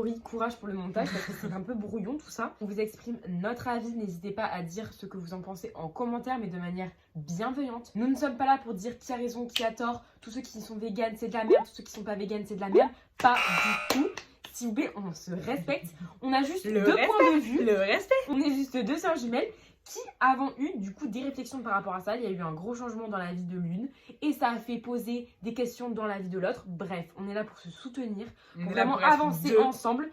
Laurie, courage pour le montage parce que c'est un peu brouillon tout ça. On vous exprime notre avis, n'hésitez pas à dire ce que vous en pensez en commentaire mais de manière bienveillante. Nous ne sommes pas là pour dire qui a raison, qui a tort, tous ceux qui sont véganes c'est de la merde, tous ceux qui sont pas véganes c'est de la merde, pas du tout. S'il vous plaît, on se respecte, on a juste deux points de vue, le respect. On est juste deux sœurs jumelles qui avons eu du coup des réflexions par rapport à ça. Il y a eu un gros changement dans la vie de l'une et ça a fait poser des questions dans la vie de l'autre. Bref, on est là pour se soutenir, pour vraiment avancer ensemble.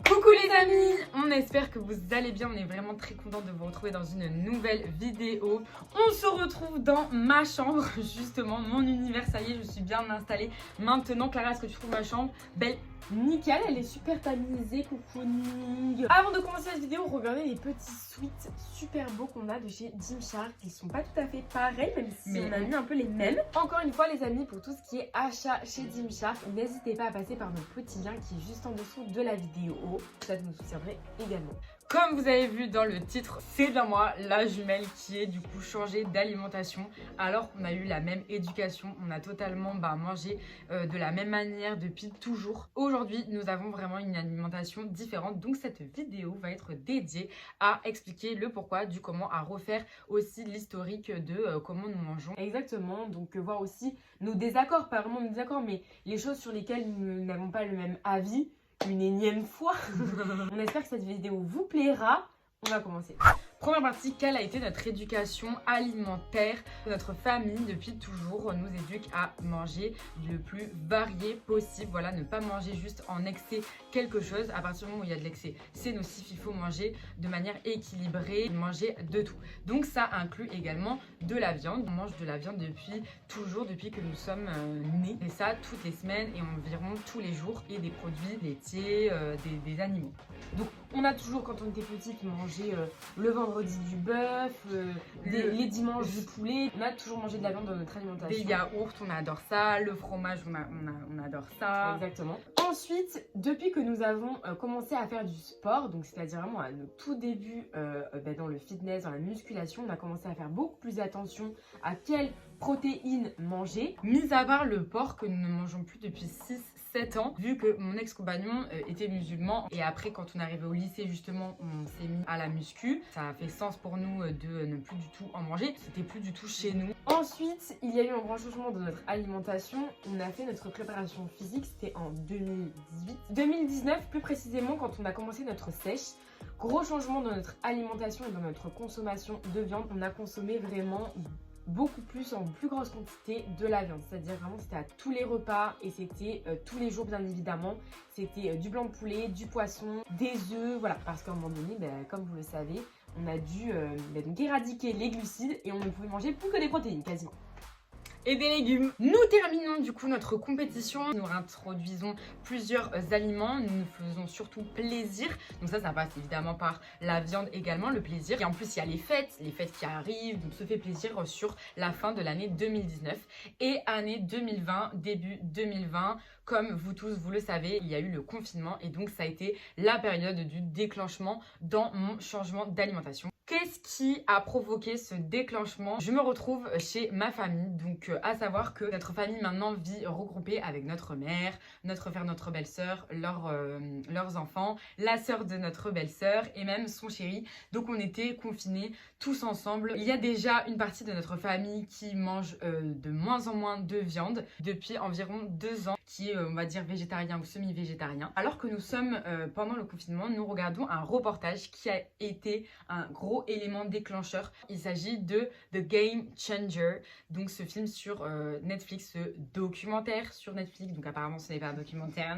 Coucou les amis, on espère que vous allez bien. On est vraiment très content de vous retrouver dans une nouvelle vidéo. On se retrouve dans ma chambre, justement, mon univers. Ça y est, je suis bien installée. Maintenant, Clara, est-ce que tu trouves ma chambre belle? Nickel, elle est super tamisée, cocooning. Avant de commencer cette vidéo, regardez les petits sweats super beaux qu'on a de chez Gymshark. Ils sont pas tout à fait pareils, même si on a mis un peu les mêmes. Encore une fois les amis, pour tout ce qui est achat chez Gymshark, n'hésitez pas à passer par notre petit lien qui est juste en dessous de la vidéo. Ça nous soutiendrait également. Comme vous avez vu dans le titre, c'est bien moi, la jumelle qui est du coup changée d'alimentation. Alors qu'on a eu la même éducation, on a totalement mangé de la même manière depuis toujours. Aujourd'hui, nous avons vraiment une alimentation différente. Donc cette vidéo va être dédiée à expliquer le pourquoi, du comment, à refaire aussi l'historique de comment nous mangeons. Exactement, donc voir aussi nos désaccords, pas vraiment nos désaccords, mais les choses sur lesquelles nous n'avons pas le même avis. Une énième fois. On espère que cette vidéo vous plaira. On va commencer. Première partie, quelle a été notre éducation alimentaire? Notre famille, depuis toujours, nous éduque à manger le plus varié possible. Voilà, ne pas manger juste en excès quelque chose. À partir du moment où il y a de l'excès, c'est nocif. Il faut manger de manière équilibrée, manger de tout. Donc ça inclut également de la viande. On mange de la viande depuis toujours, depuis que nous sommes nés. Et ça toutes les semaines et environ tous les jours. Et des produits laitiers, des animaux. Donc on a toujours, quand on était petite, mangé le vendredi du bœuf, les dimanches du poulet. On a toujours mangé de la viande dans notre alimentation. Des yaourts, on adore ça. Le fromage, on adore ça. Exactement. Ensuite, depuis que nous avons commencé à faire du sport, donc c'est-à-dire vraiment à nos tout débuts dans le fitness, dans la musculation, on a commencé à faire beaucoup plus attention à quelles protéines manger. Mis à part le porc que nous ne mangeons plus depuis 6-7 ans, vu que mon ex-compagnon était musulman. Et après, quand on est arrivé au lycée, justement, on s'est mis à la muscu. Ça a fait sens pour nous de ne plus du tout en manger. C'était plus du tout chez nous. Ensuite, il y a eu un grand changement dans notre alimentation. On a fait notre préparation physique, c'était en 2018. 2019, plus précisément, quand on a commencé notre sèche. Gros changement dans notre alimentation et dans notre consommation de viande. On a consommé vraiment beaucoup plus, en plus grosse quantité de la viande, c'est-à-dire vraiment c'était à tous les repas et c'était tous les jours bien évidemment. C'était du blanc de poulet, du poisson, des œufs, voilà, parce qu'à un moment donné, comme vous le savez, on a dû donc éradiquer les glucides et on ne pouvait manger plus que des protéines quasiment. Et des légumes. Nous terminons du coup notre compétition. Nous introduisons plusieurs aliments. Nous nous faisons surtout plaisir. Donc ça passe évidemment par la viande également, le plaisir. Et en plus, il y a les fêtes qui arrivent. Donc se fait plaisir sur la fin de l'année 2019. Et année 2020, début 2020, comme vous tous, vous le savez, il y a eu le confinement. Et donc ça a été la période du déclenchement dans mon changement d'alimentation. Qu'est-ce qui a provoqué ce déclenchement? Je me retrouve chez ma famille, donc à savoir que notre famille maintenant vit regroupée avec notre mère, notre frère, notre belle-sœur, leurs enfants, la sœur de notre belle-sœur et même son chéri. Donc on était confinés tous ensemble. Il y a déjà une partie de notre famille qui mange de moins en moins de viande depuis environ 2 ans, qui est on va dire végétarien ou semi-végétarien. Alors que nous sommes pendant le confinement, nous regardons un reportage qui a été un gros élément déclencheur. Il s'agit de The Game Changer, donc ce film sur Netflix, ce documentaire sur Netflix. Donc apparemment ce n'est pas un documentaire.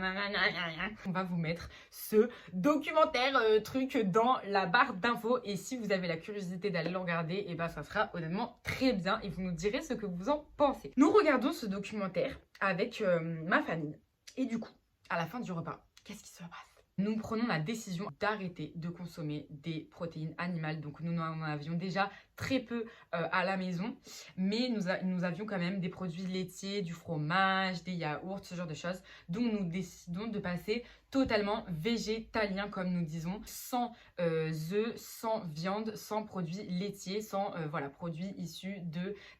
On va vous mettre ce documentaire truc dans la barre d'infos et si vous avez la curiosité d'aller le regarder, et ça sera honnêtement très bien et vous nous direz ce que vous en pensez. Nous regardons ce documentaire avec ma famille et du coup à la fin du repas, qu'est-ce qui se passe? nous prenons la décision d'arrêter de consommer des protéines animales. Donc nous en avions déjà très peu à la maison, mais nous avions quand même des produits laitiers, du fromage, des yaourts, ce genre de choses. Donc nous décidons de passer totalement végétalien, comme nous disons, sans œufs, sans viande, sans produits laitiers, sans voilà, produits issus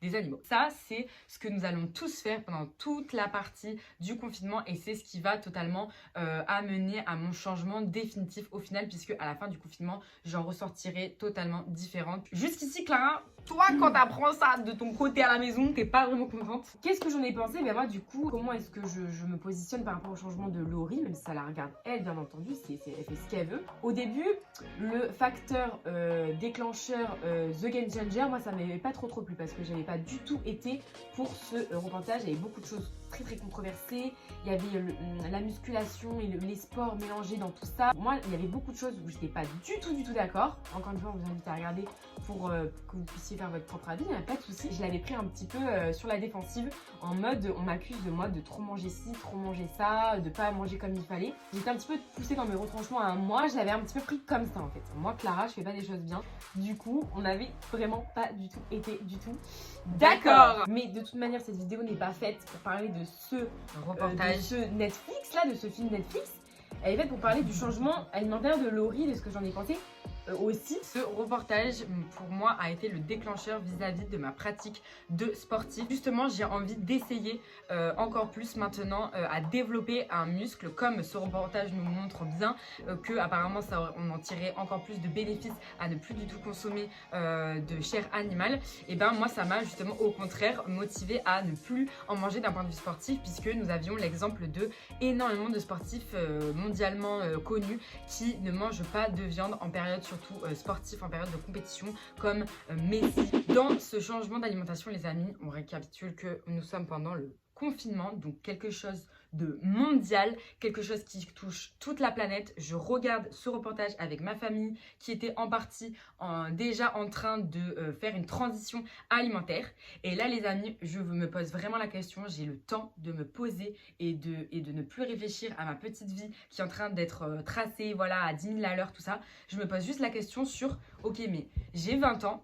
des animaux. Ça, c'est ce que nous allons tous faire pendant toute la partie du confinement et c'est ce qui va totalement amener à mon changement définitif au final, puisque à la fin du confinement, j'en ressortirai totalement différente. Jusqu'ici, Clara, toi, quand t'apprends ça de ton côté à la maison, t'es pas vraiment contente? Qu'est-ce que j'en ai pensé? Ben moi, du coup, comment est-ce que je me positionne par rapport au changement de Laurie, même si ça la regarde elle, bien entendu, elle fait ce qu'elle veut. Au début, le facteur déclencheur The Game Changer, moi, ça m'avait pas trop plu parce que j'avais pas du tout été pour ce reportage. Il y avait beaucoup de choses très controversées. Il y avait la musculation et les sports mélangés dans tout ça. Moi, il y avait beaucoup de choses où j'étais pas du tout d'accord. Encore une fois, on vous invite à regarder pour que vous puissiez faire votre propre avis, il n'y a pas de souci. Je l'avais pris un petit peu sur la défensive, en mode on m'accuse de moi de trop manger ci, trop manger ça, de pas manger comme il fallait. J'étais un petit peu poussée dans mes retranchements à moi, je l'avais un petit peu pris comme ça en fait. Moi, Clara, je fais pas des choses bien. Du coup, on n'avait vraiment pas du tout été du tout d'accord. Mais de toute manière, cette vidéo n'est pas faite pour parler de ce reportage, de ce Netflix là, de ce film Netflix. Elle est faite pour parler du changement alimentaire de Laurie, de ce que j'en ai pensé. Aussi, ce reportage pour moi a été le déclencheur vis-à-vis de ma pratique de sportif. Justement, j'ai envie d'essayer encore plus maintenant à développer un muscle, comme ce reportage nous montre bien que apparemment on en tirait encore plus de bénéfices à ne plus du tout consommer de chair animale. Et ben moi, ça m'a justement au contraire motivé à ne plus en manger d'un point de vue sportif, puisque nous avions l'exemple de énormément de sportifs mondialement connus qui ne mangent pas de viande en période surtout sportifs, en période de compétition, comme Messi. Dans ce changement d'alimentation, les amis, on récapitule que nous sommes pendant le confinement, donc quelque chose de mondial, quelque chose qui touche toute la planète. Je regarde ce reportage avec ma famille qui était en partie déjà en train de faire une transition alimentaire. Et là, les amis, je me pose vraiment la question. J'ai le temps de me poser et de ne plus réfléchir à ma petite vie qui est en train d'être tracée, voilà, à 10 000 à l'heure, tout ça. Je me pose juste la question sur, ok, mais j'ai 20 ans,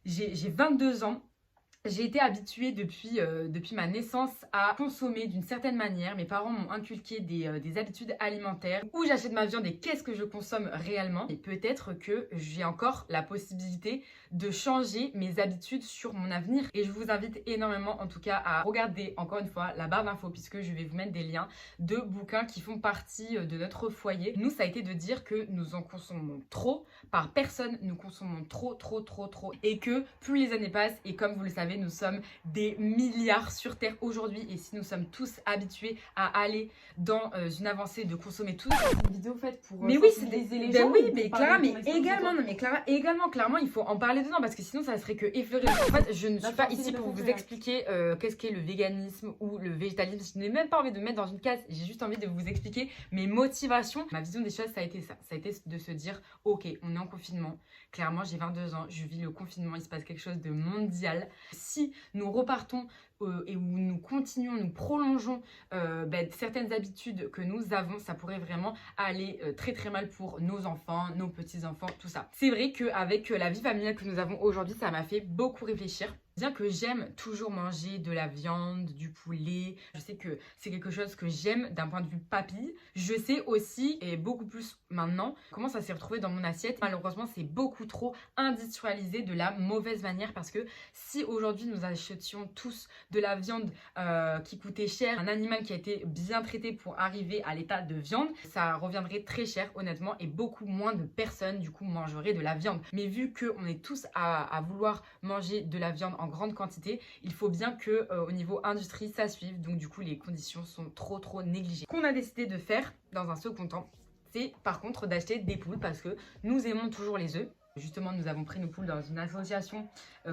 j'ai 22 ans, j'ai été habituée depuis ma naissance à consommer d'une certaine manière. Mes parents m'ont inculqué des habitudes alimentaires, où j'achète ma viande et qu'est-ce que je consomme réellement. Et peut-être que j'ai encore la possibilité de changer mes habitudes sur mon avenir. Et je vous invite énormément en tout cas à regarder encore une fois la barre d'infos, puisque je vais vous mettre des liens de bouquins qui font partie de notre foyer. Nous, ça a été de dire que nous en consommons trop par personne, nous consommons trop. Et que plus les années passent, et comme vous le savez, nous sommes des milliards sur Terre aujourd'hui. Et si nous sommes tous habitués à aller dans une avancée de consommer tout, c'est une vidéo faite pour mais oui, c'est des ben gens. oui, mais Clara, mais également, non mais Clara, également, clairement, il faut en parler dedans parce que sinon ça serait que effleurer. En fait, je ne suis pas ici pour vous expliquer qu'est-ce qu'est le véganisme ou le végétalisme. Je n'ai même pas envie de me mettre dans une case. J'ai juste envie de vous expliquer mes motivations. Ma vision des choses, ça a été ça. Ça a été de se dire, ok, on est en confinement. Clairement, j'ai 22 ans, je vis le confinement, il se passe quelque chose de mondial. Si nous repartons et où nous continuons, nous prolongeons certaines habitudes que nous avons, ça pourrait vraiment aller très mal pour nos enfants, nos petits-enfants, tout ça. C'est vrai qu'avec la vie familiale que nous avons aujourd'hui, ça m'a fait beaucoup réfléchir. Bien que j'aime toujours manger de la viande, du poulet, je sais que c'est quelque chose que j'aime d'un point de vue papille. Je sais aussi, et beaucoup plus maintenant, comment ça s'est retrouvé dans mon assiette. Malheureusement, c'est beaucoup trop industrialisé de la mauvaise manière, parce que si aujourd'hui nous achetions tous de la viande qui coûtait cher, un animal qui a été bien traité pour arriver à l'état de viande, ça reviendrait très cher honnêtement, et beaucoup moins de personnes du coup mangeraient de la viande. Mais vu qu'on est tous à vouloir manger de la viande en grande quantité, il faut bien que au niveau industrie ça suive, donc du coup les conditions sont trop négligées. Ce qu'on a décidé de faire dans un second temps, c'est par contre d'acheter des poules, parce que nous aimons toujours les œufs. Justement, nous avons pris nos poules dans une association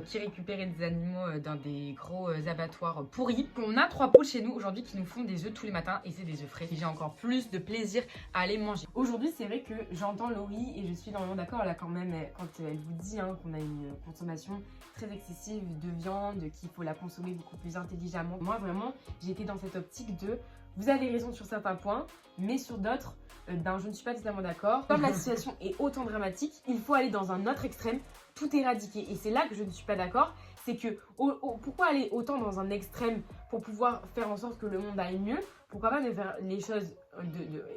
qui récupérait des animaux dans des gros abattoirs pourris. On a 3 poules chez nous aujourd'hui qui nous font des œufs tous les matins, et c'est des œufs frais. Et j'ai encore plus de plaisir à les manger. Aujourd'hui, c'est vrai que j'entends Laurie et je suis énormément d'accord là quand même quand elle vous dit qu'on a une consommation très excessive de viande, qu'il faut la consommer beaucoup plus intelligemment. Moi, vraiment, j'ai été dans cette optique de vous avez raison sur certains points, mais sur d'autres, je ne suis pas totalement d'accord. Comme la situation est autant dramatique, il faut aller dans un autre extrême, tout éradiquer. Et c'est là que je ne suis pas d'accord, c'est que pourquoi aller autant dans un extrême pour pouvoir faire en sorte que le monde aille mieux? Pourquoi pas ne faire les choses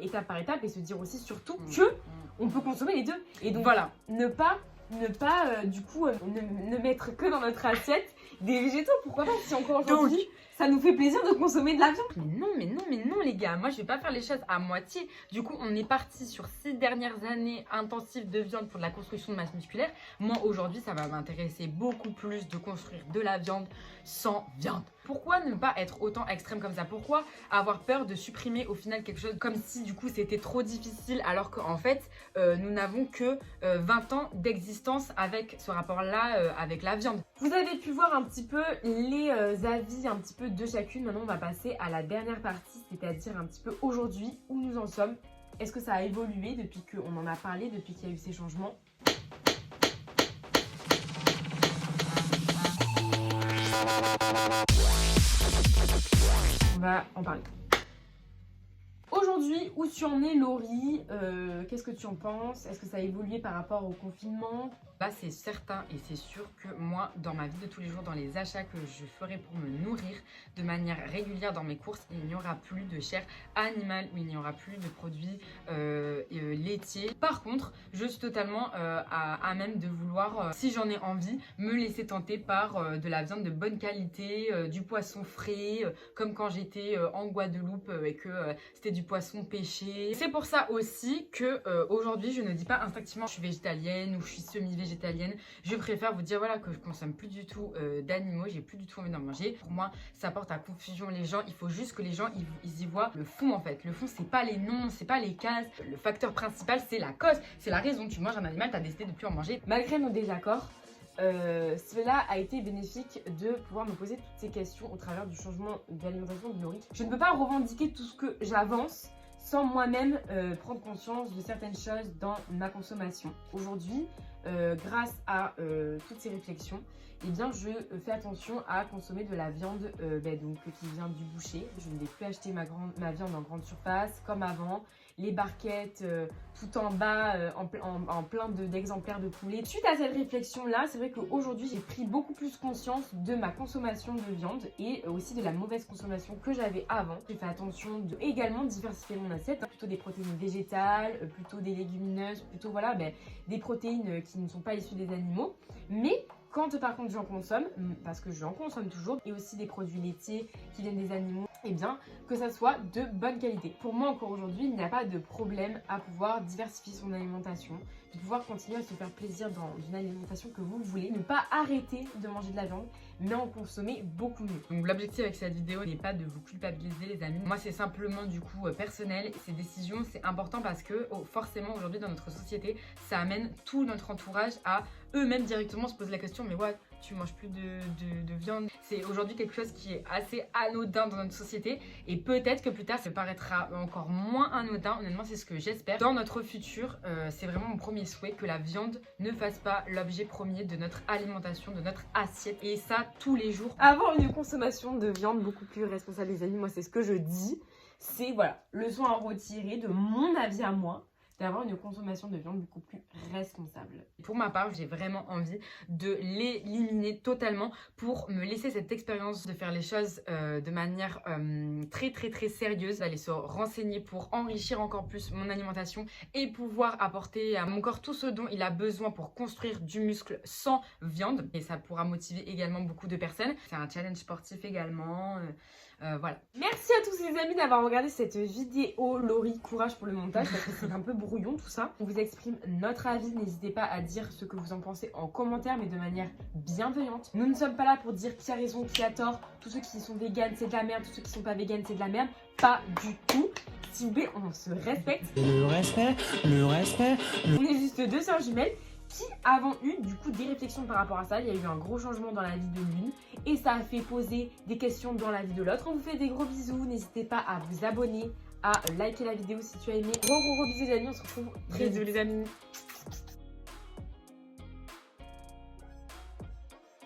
étape par étape et se dire aussi surtout que on peut consommer les deux. Et donc voilà, ne pas ne mettre que dans notre assiette des végétaux. Pourquoi pas, si encore aujourd'hui ça nous fait plaisir de consommer de la viande. Mais non les gars, moi je vais pas faire les choses à moitié. Du coup on est parti sur 6 dernières années intensives de viande pour de la construction de masse musculaire. Moi aujourd'hui ça va m'intéresser beaucoup plus de construire de la viande sans viande. Pourquoi ne pas être autant extrême comme ça? Pourquoi avoir peur de supprimer au final quelque chose comme si du coup c'était trop difficile, alors qu'en fait nous n'avons que 20 ans d'existence avec ce rapport-là avec la viande. Vous avez pu voir un petit peu les avis un petit peu de chacune. Maintenant on va passer à la dernière partie, c'est-à-dire un petit peu aujourd'hui où nous en sommes. Est-ce que ça a évolué depuis qu'on en a parlé, depuis qu'il y a eu ces changements? On va en parler. Aujourd'hui, où tu en es, Laurie? Qu'est-ce que tu en penses? Est-ce que ça a évolué par rapport au confinement? Là, c'est certain et c'est sûr que moi, dans ma vie de tous les jours, dans les achats que je ferai pour me nourrir de manière régulière dans mes courses, il n'y aura plus de chair animale ou il n'y aura plus de produits laitiers. Par contre, je suis totalement à même de vouloir, si j'en ai envie, me laisser tenter par de la viande de bonne qualité, du poisson frais, comme quand j'étais en Guadeloupe et que c'était du poisson pêché. C'est pour ça aussi que aujourd'hui, je ne dis pas instinctivement je suis végétalienne ou je suis semi-végétalienne. Je préfère vous dire voilà que je consomme plus du tout d'animaux, j'ai plus du tout envie d'en manger. Pour moi, ça porte à confusion les gens. Il faut juste que les gens ils y voient le fond en fait. Le fond, c'est pas les noms, c'est pas les cases. Le facteur principal, c'est la cause, c'est la raison. Tu manges un animal, tu as décidé de plus en manger. Malgré nos désaccords, cela a été bénéfique de pouvoir me poser toutes ces questions au travers du changement d'alimentation de Laurie. Je ne peux pas revendiquer tout ce que j'avance sans moi-même prendre conscience de certaines choses dans ma consommation. Aujourd'hui, grâce à toutes ces réflexions, eh bien, je fais attention à consommer de la viande qui vient du boucher. Je ne vais plus acheter ma viande en grande surface comme avant. Les barquettes tout en bas, en plein d'exemplaires de poulet. Suite à cette réflexion-là, c'est vrai qu'aujourd'hui, j'ai pris beaucoup plus conscience de ma consommation de viande et aussi de la mauvaise consommation que j'avais avant. J'ai fait attention de également diversifier mon assiette, plutôt des protéines végétales, plutôt des légumineuses, plutôt voilà, des protéines qui ne sont pas issues des animaux. Mais quand par contre j'en consomme, parce que j'en consomme toujours, et aussi des produits laitiers qui viennent des animaux, et bien que ça soit de bonne qualité. Pour moi encore aujourd'hui, il n'y a pas de problème à pouvoir diversifier son alimentation, de pouvoir continuer à se faire plaisir dans une alimentation que vous voulez, ne pas arrêter de manger de la viande, mais en consommer beaucoup mieux. Donc l'objectif avec cette vidéo n'est pas de vous culpabiliser les amis. Moi c'est simplement du coup personnel. Ces décisions c'est important parce que forcément aujourd'hui dans notre société ça amène tout notre entourage à eux-mêmes directement se poser la question mais ouais tu manges plus de viande. C'est aujourd'hui quelque chose qui est assez anodin dans notre société et peut-être que plus tard ça paraîtra encore moins anodin. Honnêtement c'est ce que j'espère. Dans notre futur c'est vraiment mon premier souhait que la viande ne fasse pas l'objet premier de notre alimentation, de notre assiette et ça tous les jours. Avoir une consommation de viande beaucoup plus responsable les amis, moi c'est ce que je dis. C'est voilà, le soin à retirer de mon avis à moi, d'avoir une consommation de viande beaucoup plus responsable. Pour ma part, j'ai vraiment envie de l'éliminer totalement pour me laisser cette expérience de faire les choses de manière très sérieuse, d'aller se renseigner pour enrichir encore plus mon alimentation et pouvoir apporter à mon corps tout ce dont il a besoin pour construire du muscle sans viande. Et ça pourra motiver également beaucoup de personnes. C'est un challenge sportif également. Voilà. Merci à tous les amis d'avoir regardé cette vidéo. Laurie, courage pour le montage parce que c'est un peu brouillon tout ça. On vous exprime notre avis, n'hésitez pas à dire ce que vous en pensez en commentaire mais de manière bienveillante. Nous ne sommes pas là pour dire qui a raison, qui a tort. Tous ceux qui sont véganes c'est de la merde, tous ceux qui sont pas véganes c'est de la merde. Pas du tout. S'il vous plaît, on se respecte. Le respect. On est juste deux sœurs jumelles qui avons eu du coup des réflexions par rapport à ça. Il y a eu un gros changement dans la vie de l'une et ça a fait poser des questions dans la vie de l'autre. On vous fait des gros bisous, n'hésitez pas à vous abonner, à liker la vidéo si tu as aimé. Gros bisous les amis, on se retrouve très vite les amis.